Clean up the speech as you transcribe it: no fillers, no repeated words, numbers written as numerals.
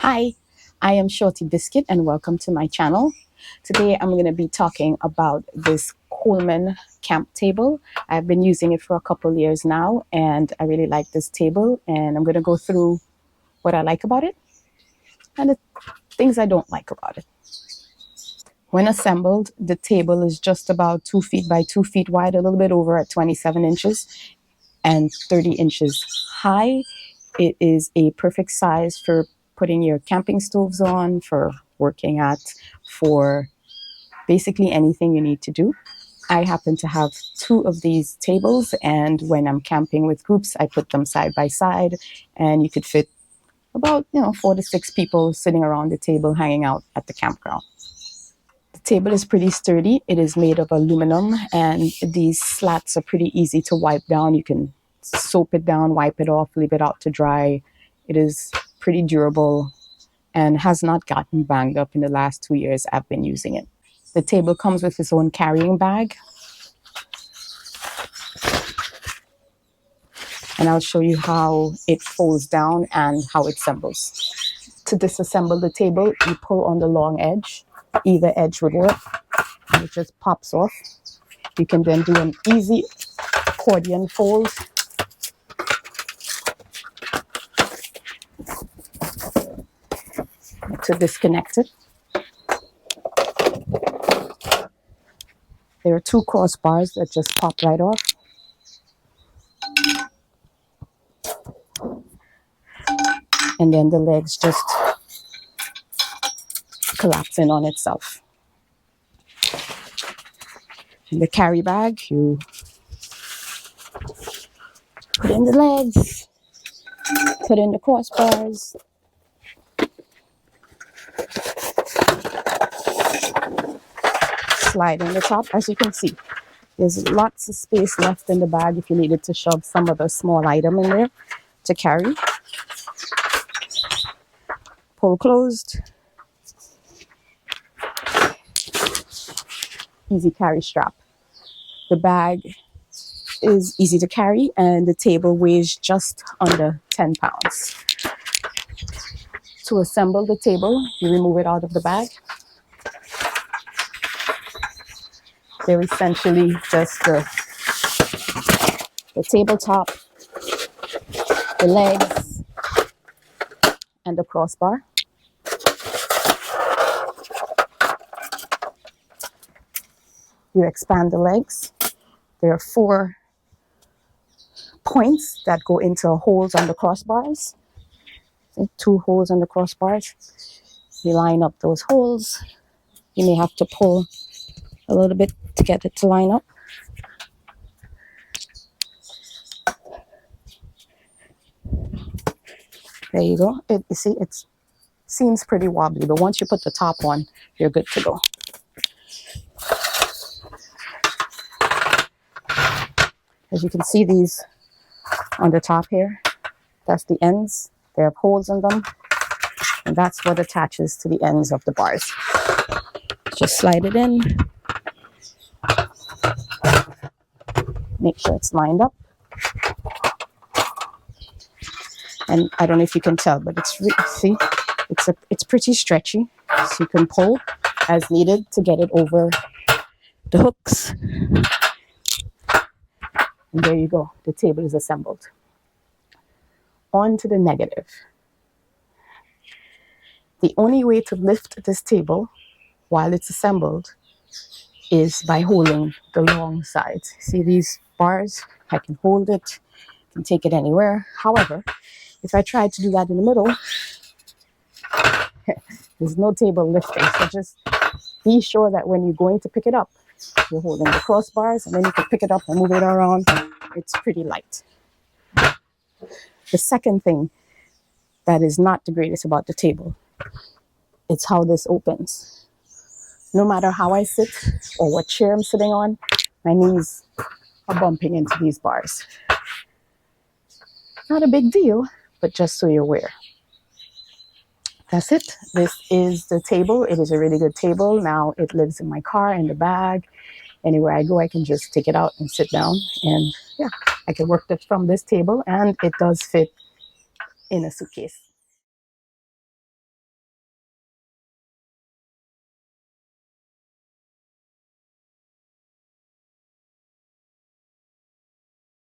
Hi, I am Shorty Biscuit and welcome to my channel. Today I'm going to be talking about this Coleman camp table. I've been using it for a couple years now and I really like this table, and I'm going to go through what I like about it and the things I don't like about it. When assembled, the table is just about 2 feet by 2 feet wide, a little bit over at 27 inches and 30 inches high. It is a perfect size for putting your camping stoves on, for working at, for basically anything you need to do. I happen to have 2 of these tables, and when I'm camping with groups, I put them side by side, and you could fit about 4 to 6 people sitting around the table hanging out at the campground. The table is pretty sturdy. It is made of aluminum, and these slats are pretty easy to wipe down. You can soap it down, wipe it off, leave it out to dry. It is pretty durable and has not gotten banged up in the last 2 years I've been using it. The table comes with its own carrying bag, and I'll show you how it folds down and how it assembles. To disassemble the table, you pull on the long edge. Either edge would work, and it just pops off. You can then do an easy accordion fold to disconnect it. There are 2 crossbars that just pop right off. And then the legs just collapse in on itself. In the carry bag, you put in the legs, put in the crossbars, slide in the top. As you can see, there's lots of space left in the bag if you needed to shove some other small item in there to carry. Pull closed. Easy carry strap. The bag is easy to carry, and the table weighs just under 10 pounds. To assemble the table, you remove it out of the bag. They're essentially just the tabletop, the legs, and the crossbar. You expand the legs. There are 4 points that go into holes on the crossbars. 2 holes on the crossbars. You line up those holes. You may have to pull a little bit to get it to line up. There you go. You see, it seems pretty wobbly, but once you put the top on, you're good to go. As you can see, these on the top here, that's the ends. There are holes in them, and that's what attaches to the ends of the bars. Just slide it in. Make sure it's lined up. And I don't know if you can tell, but it's pretty stretchy, so you can pull as needed to get it over the hooks. And there you go. The table is assembled. On to the negative. The only way to lift this table while it's assembled is by holding the long sides. See these bars? I can hold it, I can take it anywhere. However, if I try to do that in the middle, there's no table lifting. So just be sure that when you're going to pick it up, you're holding the crossbars, and then you can pick it up and move it around. It's pretty light. The second thing that is not the greatest about the table, it's how this opens. No matter how I sit or what chair I'm sitting on, my knees are bumping into these bars. Not a big deal, but just so you're aware. That's it. This is the table. It is a really good table. Now it lives in my car, in the bag. Anywhere I go, I can just take it out and sit down. And yeah, I can work from this table, and it does fit in a suitcase.